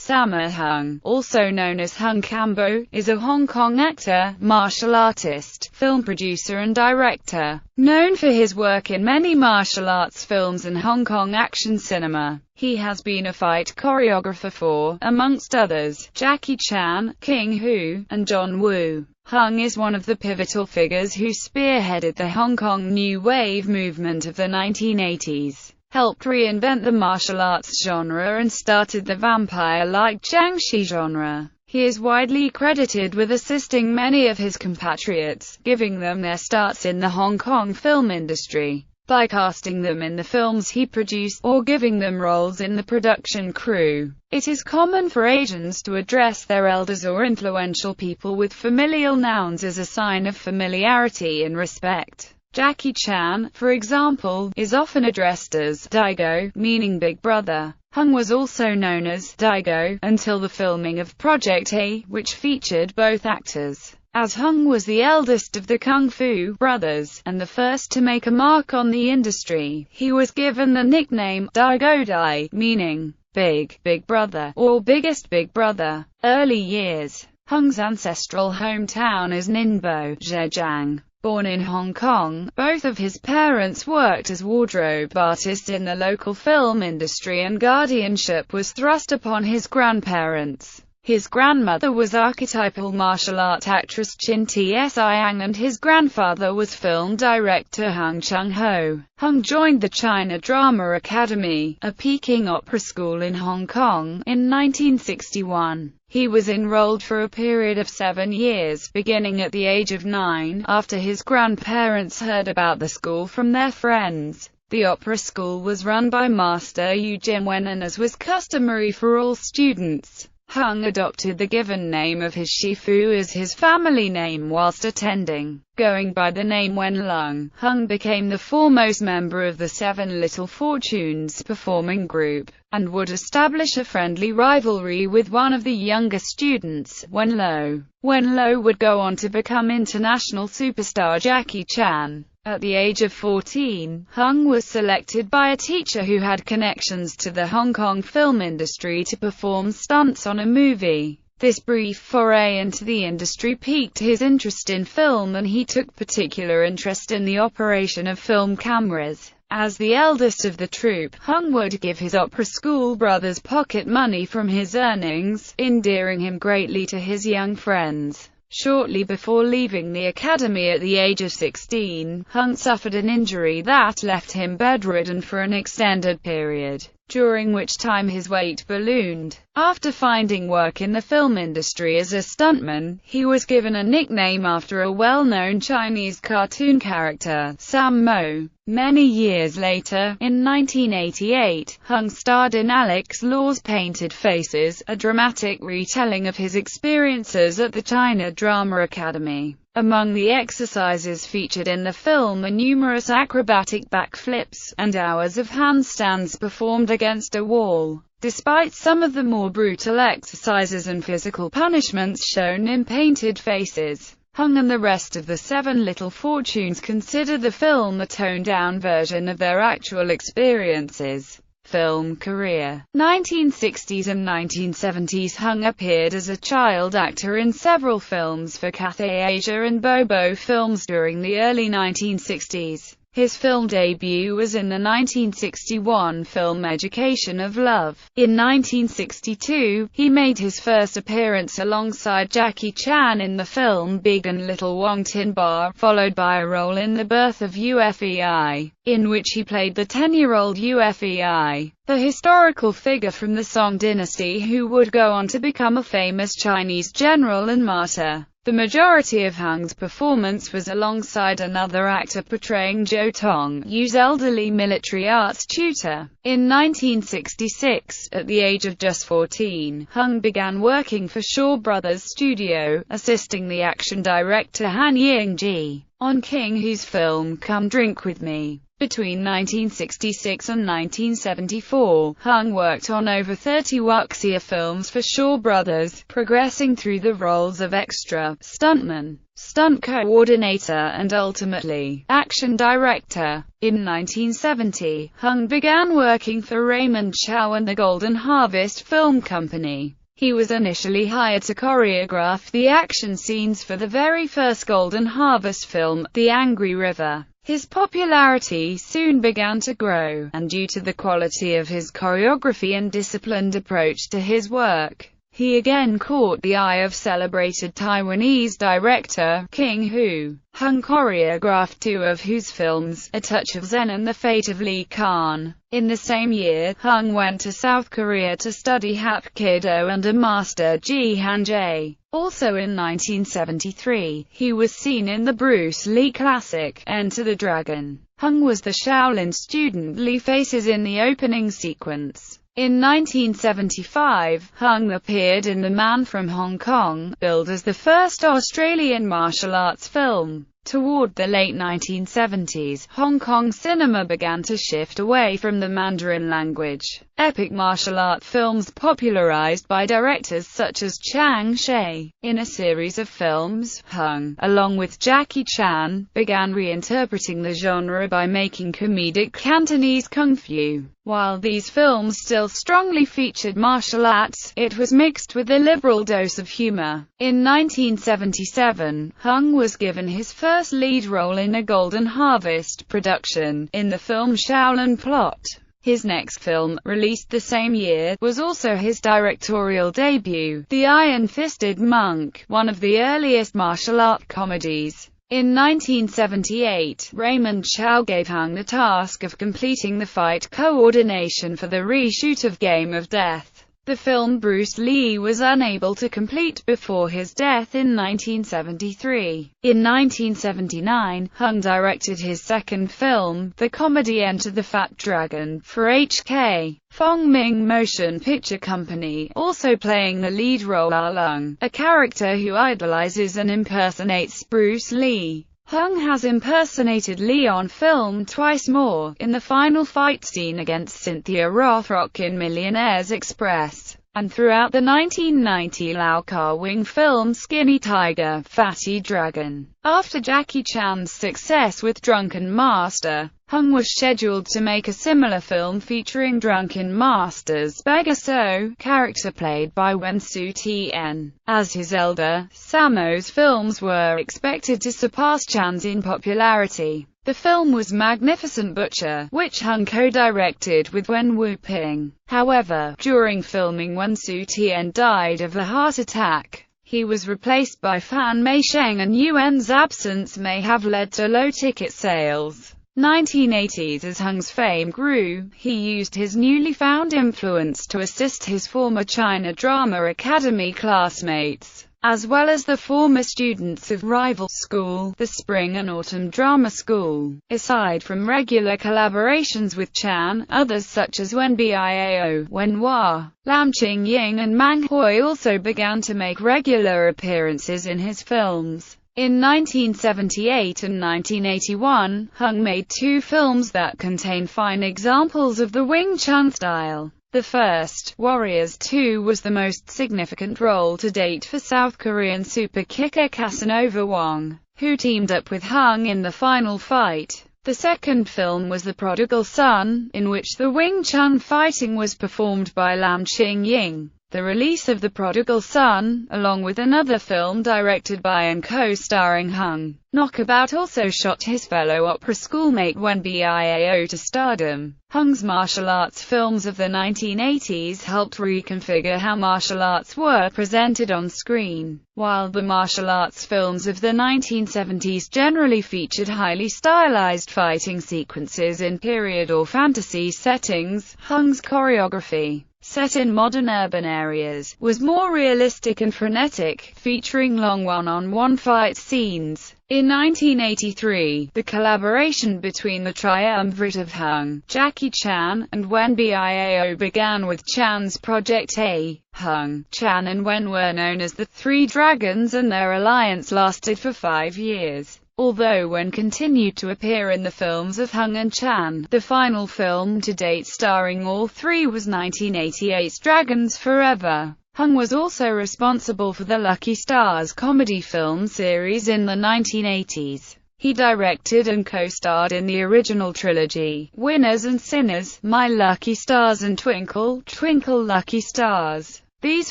Sammo Hung, also known as Hung Cambo, is a Hong Kong actor, martial artist, film producer and director. Known for his work in many martial arts films and Hong Kong action cinema, he has been a fight choreographer for, amongst others, Jackie Chan, King Hu, and John Woo. Hung is one of the pivotal figures who spearheaded the Hong Kong New Wave movement of the 1980s. Helped reinvent the martial arts genre and started the vampire-like jiangshi genre. He is widely credited with assisting many of his compatriots, giving them their starts in the Hong Kong film industry, by casting them in the films he produced, or giving them roles in the production crew. It is common for Asians to address their elders or influential people with familial nouns as a sign of familiarity and respect. Jackie Chan, for example, is often addressed as Daigo, meaning big brother. Hung was also known as Daigo until the filming of Project A, which featured both actors. As Hung was the eldest of the Kung Fu brothers, and the first to make a mark on the industry, he was given the nickname Daigo Dai, meaning big brother, or biggest big brother. Early years. Hung's ancestral hometown is Ningbo, Zhejiang. Born in Hong Kong, both of his parents worked as wardrobe artists in the local film industry, and guardianship was thrust upon his grandparents. His grandmother was archetypal martial art actress Chin Tsiang, and his grandfather was film director Hung Chung-ho. Hung joined the China Drama Academy, a Peking opera school in Hong Kong, in 1961. He was enrolled for a period of 7 years, beginning at the age of 9, after his grandparents heard about the school from their friends. The opera school was run by Master Yu Jinwen, and as was customary for all students, Hung adopted the given name of his Shifu as his family name whilst attending. Going by the name Wen Lung, Hung became the foremost member of the Seven Little Fortunes performing group, and would establish a friendly rivalry with one of the younger students, Wen Lo. Wen Lo would go on to become international superstar Jackie Chan. At the age of 14, Hung was selected by a teacher who had connections to the Hong Kong film industry to perform stunts on a movie. This brief foray into the industry piqued his interest in film, and he took particular interest in the operation of film cameras. As the eldest of the troupe, Hung would give his opera school brothers pocket money from his earnings, endearing him greatly to his young friends. Shortly before leaving the academy at the age of 16, Hung suffered an injury that left him bedridden for an extended period, during which time his weight ballooned. After finding work in the film industry as a stuntman, he was given a nickname after a well-known Chinese cartoon character, Sammo. Many years later, in 1988, Hung starred in Alex Law's Painted Faces, a dramatic retelling of his experiences at the China Drama Academy. Among the exercises featured in the film are numerous acrobatic backflips, and hours of handstands performed against a wall. Despite some of the more brutal exercises and physical punishments shown in Painted Faces, Hung and the rest of the Seven Little Fortunes consider the film a toned-down version of their actual experiences. Film career. 1960s and 1970s. Hung appeared as a child actor in several films for Cathay Asia and Bobo Films during the early 1960s. His film debut was in the 1961 film Education of Love. In 1962, he made his first appearance alongside Jackie Chan in the film Big and Little Wong Tin Bar, followed by a role in The Birth of Ufei, in which he played the 10-year-old Ufei, the historical figure from the Song dynasty who would go on to become a famous Chinese general and martyr. The majority of Hung's performance was alongside another actor portraying Zhou Tong, Yu's elderly military arts tutor. In 1966, at the age of just 14, Hung began working for Shaw Brothers Studio, assisting the action director Han Ying-ji on King Hu's film Come Drink With Me. Between 1966 and 1974, Hung worked on over 30 wuxia films for Shaw Brothers, progressing through the roles of extra, stuntman, stunt coordinator and ultimately, action director. In 1970, Hung began working for Raymond Chow and the Golden Harvest Film Company. He was initially hired to choreograph the action scenes for the very first Golden Harvest film, The Angry River. His popularity soon began to grow, and due to the quality of his choreography and disciplined approach to his work, he again caught the eye of celebrated Taiwanese director, King Hu. Hung choreographed two of Hu's films, A Touch of Zen and The Fate of Lee Khan. In the same year, Hung went to South Korea to study Hapkido under Master Ji Han-jae. Also in 1973, he was seen in the Bruce Lee classic, Enter the Dragon. Hung was the Shaolin student Lee faces in the opening sequence. In 1975, Hung appeared in The Man from Hong Kong, billed as the first Australian martial arts film. Toward the late 1970s, Hong Kong cinema began to shift away from the Mandarin language. Epic martial art films popularized by directors such as Chiang Shih. In a series of films, Hung, along with Jackie Chan, began reinterpreting the genre by making comedic Cantonese kung fu. While these films still strongly featured martial arts, it was mixed with a liberal dose of humor. In 1977, Hung was given his first lead role in a Golden Harvest production, in the film Shaolin Plot. His next film, released the same year, was also his directorial debut, The Iron-Fisted Monk, one of the earliest martial art comedies. In 1978, Raymond Chow gave Hung the task of completing the fight coordination for the reshoot of Game of Death. The film Bruce Lee was unable to complete before his death in 1973. In 1979, Hung directed his second film, the comedy Enter the Fat Dragon, for HK Fong Ming Motion Picture Company, also playing the lead role Ah Lung, a character who idolizes and impersonates Bruce Lee. Hung has impersonated Lee on film twice more, in the final fight scene against Cynthia Rothrock in Millionaires Express, and throughout the 1990 Lau Kar-wing film Skinny Tiger, Fatty Dragon. After Jackie Chan's success with Drunken Master, Hung was scheduled to make a similar film featuring Drunken Master's Beggar So character played by Wen Su-tien. As his elder, Sammo's films were expected to surpass Chan's in popularity. The film was Magnificent Butcher, which Hung co-directed with Wen Wu-ping. However, during filming Wen Su-tien died of a heart attack. He was replaced by Fan Mei Sheng, and Yuen's absence may have led to low ticket sales. 1980s. As Hung's fame grew, he used his newly found influence to assist his former China Drama Academy classmates, as well as the former students of rival school, the Spring and Autumn Drama School. Aside from regular collaborations with Chan, others such as Wen Biao, Wen Hua, Lam Ching-ying and Mang Hui also began to make regular appearances in his films. In 1978 and 1981, Hung made two films that contain fine examples of the Wing Chun style. The first, Warriors 2, was the most significant role to date for South Korean super kicker Casanova Wong, who teamed up with Hung in the final fight. The second film was The Prodigal Son, in which the Wing Chun fighting was performed by Lam Ching-ying. The release of The Prodigal Son, along with another film directed by and co-starring Hung, Knockabout, also shot his fellow opera schoolmate Wen Biao to stardom. Hung's martial arts films of the 1980s helped reconfigure how martial arts were presented on screen. While the martial arts films of the 1970s generally featured highly stylized fighting sequences in period or fantasy settings, Hung's choreography, set in modern urban areas, was more realistic and frenetic, featuring long one-on-one fight scenes. In 1983, the collaboration between the triumvirate of Hung, Jackie Chan, and Wen Biao began with Chan's Project A. Hung, Chan and Wen were known as the Three Dragons, and their alliance lasted for 5 years. although Wen continued to appear in the films of Hung and Chan. The final film to date starring all three was 1988's Dragons Forever. Hung was also responsible for the Lucky Stars comedy film series in the 1980s. He directed and co-starred in the original trilogy, Winners and Sinners, My Lucky Stars and Twinkle, Twinkle Lucky Stars. These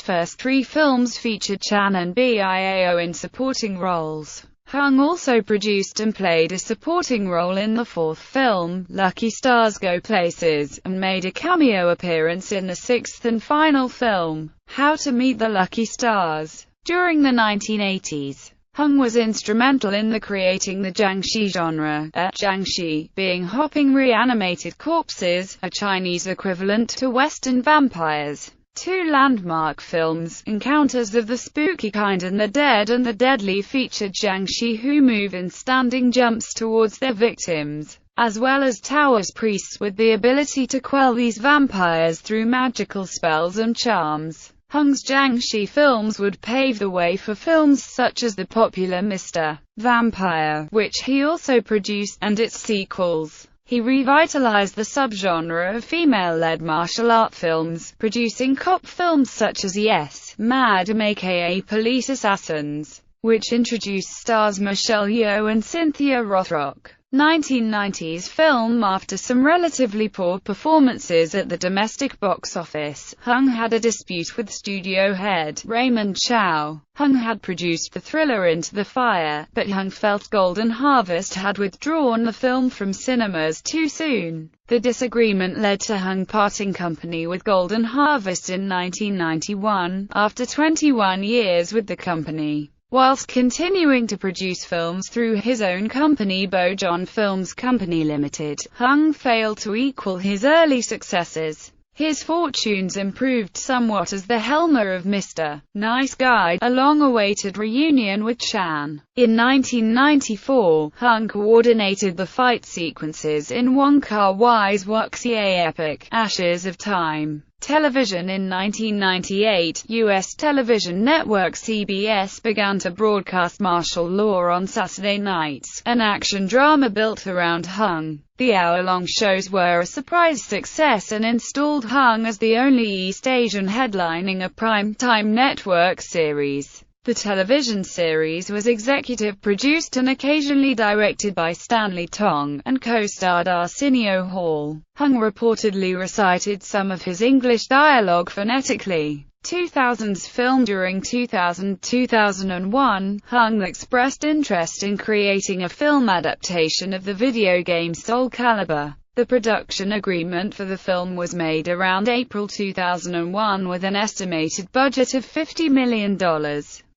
first three films featured Chan and Biao in supporting roles. Hung also produced and played a supporting role in the fourth film, Lucky Stars Go Places, and made a cameo appearance in the sixth and final film, How to Meet the Lucky Stars. During the 1980s, Hung was instrumental in the creating the jiangshi genre, jiangshi being hopping reanimated corpses, a Chinese equivalent to Western vampires. Two landmark films, Encounters of the Spooky Kind and The Dead and the Deadly, featured jiangshi who move in standing jumps towards their victims, as well as Taoist priests with the ability to quell these vampires through magical spells and charms. Hung's jiangshi films would pave the way for films such as the popular Mr. Vampire, which he also produced, and its sequels. He revitalized the subgenre of female-led martial art films, producing cop films such as Yes, Madam aka Police Assassins, which introduced stars Michelle Yeoh and Cynthia Rothrock. 1990s film. After some relatively poor performances at the domestic box office, Hung had a dispute with studio head Raymond Chow. Hung had produced the thriller Into the Fire, but Hung felt Golden Harvest had withdrawn the film from cinemas too soon. The disagreement led to Hung parting company with Golden Harvest in 1991, after 21 years with the company. Whilst continuing to produce films through his own company Bojon Films Company Limited, Hung failed to equal his early successes. His fortunes improved somewhat as the helmer of Mr. Nice Guy, a long-awaited reunion with Chan. In 1994, Hung coordinated the fight sequences in Wong Kar-wai's wuxia epic, Ashes of Time. Television. In 1998, U.S. television network CBS began to broadcast Martial Law on Saturday nights, an action drama built around Hung. The hour-long shows were a surprise success and installed Hung as the only East Asian headlining a prime-time network series. The television series was executive produced and occasionally directed by Stanley Tong, and co-starred Arsenio Hall. Hung reportedly recited some of his English dialogue phonetically. 2000's film. During 2000-2001, Hung expressed interest in creating a film adaptation of the video game Soul Calibur. The production agreement for the film was made around April 2001 with an estimated budget of $50 million.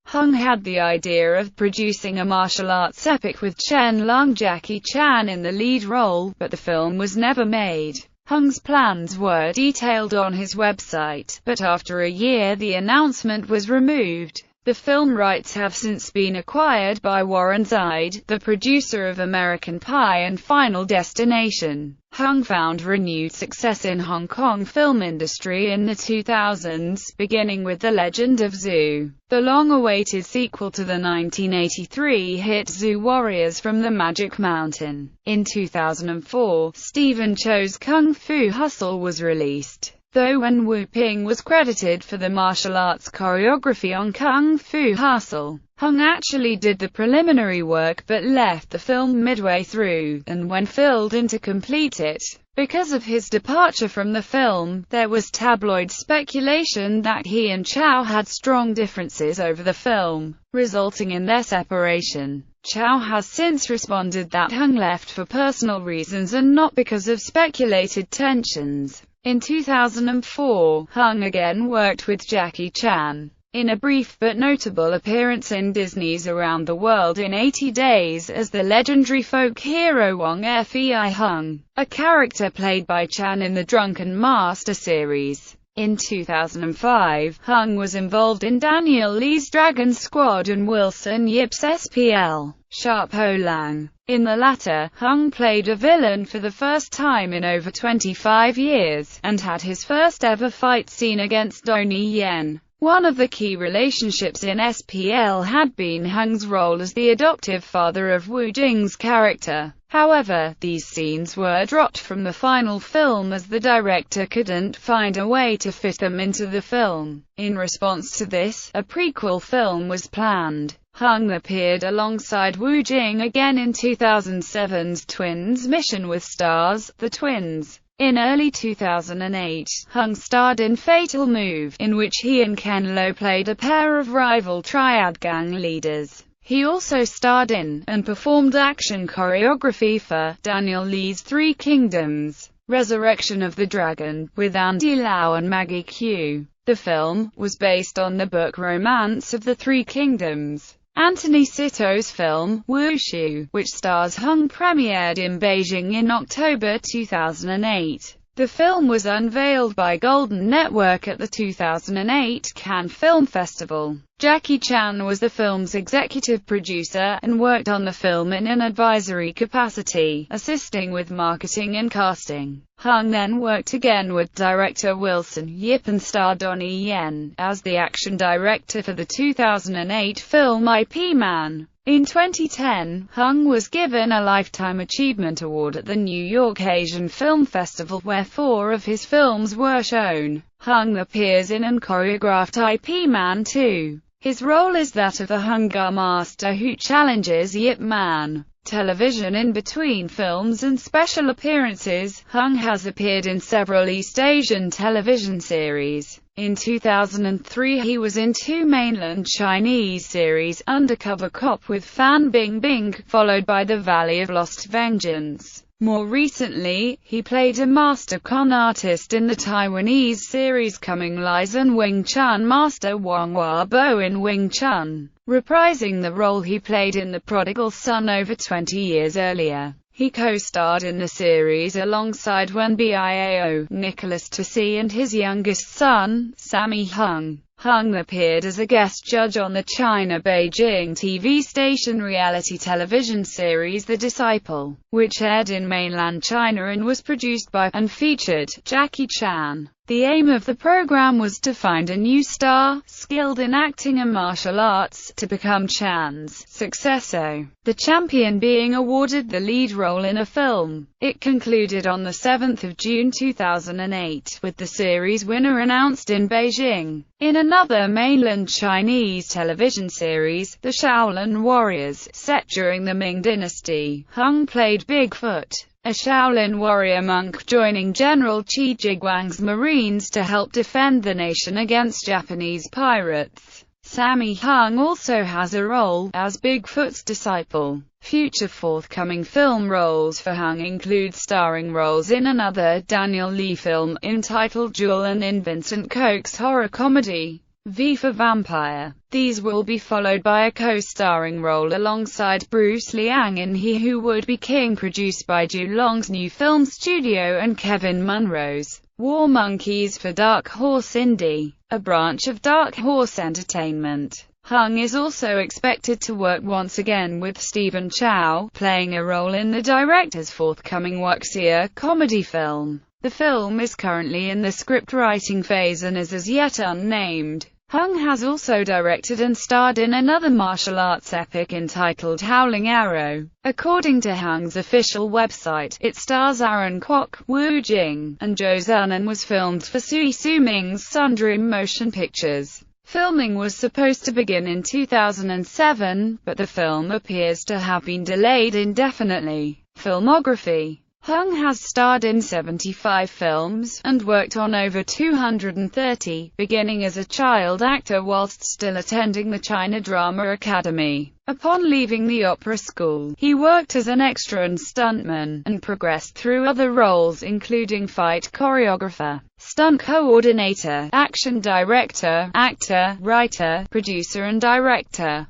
Hung had the idea of producing a martial arts epic with Chen Lung Jackie Chan in the lead role, but the film was never made. Hung's plans were detailed on his website, but after a year the announcement was removed. The film rights have since been acquired by Warren Zide, the producer of American Pie and Final Destination. Hung found renewed success in Hong Kong film industry in the 2000s, beginning with The Legend of Zoo, the long-awaited sequel to the 1983 hit Zoo Warriors from the Magic Mountain. In 2004, Stephen Chow's Kung Fu Hustle was released. Though Wen Wu-ping was credited for the martial arts choreography on Kung Fu Hustle, Hung actually did the preliminary work but left the film midway through, and when filled in to complete it. Because of his departure from the film, there was tabloid speculation that he and Chow had strong differences over the film, resulting in their separation. Chow has since responded that Hung left for personal reasons and not because of speculated tensions. In 2004, Hung again worked with Jackie Chan in a brief but notable appearance in Disney's Around the World in 80 Days as the legendary folk hero Wong Fei Hung, a character played by Chan in the Drunken Master series. In 2005, Hung was involved in Daniel Lee's Dragon Squad and Wilson Yip's SPL, Sharp Ho Lang. In the latter, Hung played a villain for the first time in over 25 years, and had his first ever fight scene against Donnie Yen. One of the key relationships in SPL had been Hung's role as the adoptive father of Wu Jing's character. However, these scenes were dropped from the final film as the director couldn't find a way to fit them into the film. In response to this, a prequel film was planned. Hung appeared alongside Wu Jing again in 2007's Twins mission with stars, The Twins. In early 2008, Hung starred in Fatal Move, in which he and Ken Lo played a pair of rival triad gang leaders. He also starred in, and performed action choreography for, Daniel Lee's Three Kingdoms, Resurrection of the Dragon, with Andy Lau and Maggie Q. The film was based on the book Romance of the Three Kingdoms. Anthony Sito's film, Wushu, which stars Hung, premiered in Beijing in October 2008. The film was unveiled by Golden Network at the 2008 Cannes Film Festival. Jackie Chan was the film's executive producer, and worked on the film in an advisory capacity, assisting with marketing and casting. Hung then worked again with director Wilson Yip and star Donnie Yen, as the action director for the 2008 film Ip Man. In 2010, Hung was given a Lifetime Achievement Award at the New York Asian Film Festival, where 4 of his films were shown. Hung appears in and choreographed Ip Man 2. His role is that of the Hunger Master who challenges Yip Man. Television. In between films and special appearances, Hung has appeared in several East Asian television series. In 2003 he was in 2 mainland Chinese series, Undercover Cop with Fan Bingbing, followed by The Valley of Lost Vengeance. More recently, he played a master con artist in the Taiwanese series Coming Lies and Wing Chun Master Wang Hua Bo in Wing Chun, reprising the role he played in The Prodigal Son over 20 years earlier. He co-starred in the series alongside Wen Biao, Nicholas Tussi and his youngest son, Sammo Hung. Hung appeared as a guest judge on the China-Beijing TV station reality television series The Disciple, which aired in mainland China and was produced by, and featured, Jackie Chan. The aim of the program was to find a new star, skilled in acting and martial arts, to become Chan's successor, the champion being awarded the lead role in a film. It concluded on the 7th of June 2008, with the series winner announced in Beijing. In another mainland Chinese television series, The Shaolin Warriors, set during the Ming Dynasty, Hung played Bigfoot, a Shaolin warrior monk joining General Qi Jiguang's Marines to help defend the nation against Japanese pirates. Sammo Hung also has a role as Bigfoot's disciple. Future forthcoming film roles for Hung include starring roles in another Daniel Lee film, entitled Jewel, and in Vincent Koch's horror comedy, V for Vampire. These will be followed by a co-starring role alongside Bruce Liang in He Who Would Be King, produced by Julong's new film studio and Kevin Munro's War Monkeys for Dark Horse Indie, a branch of Dark Horse Entertainment. Hung is also expected to work once again with Stephen Chow, playing a role in the director's forthcoming wuxia comedy film. The film is currently in the script writing phase and is as yet unnamed. Hung has also directed and starred in another martial arts epic entitled Howling Arrow. According to Hung's official website, it stars Aaron Kwok, Wu Jing, and Zhou Zun and was filmed for Sui Suming's Sundream Motion Pictures. Filming was supposed to begin in 2007, but the film appears to have been delayed indefinitely. Filmography. Hung has starred in 75 films, and worked on over 230, beginning as a child actor whilst still attending the China Drama Academy. Upon leaving the opera school, he worked as an extra and stuntman, and progressed through other roles including fight choreographer, stunt coordinator, action director, actor, writer, producer and director.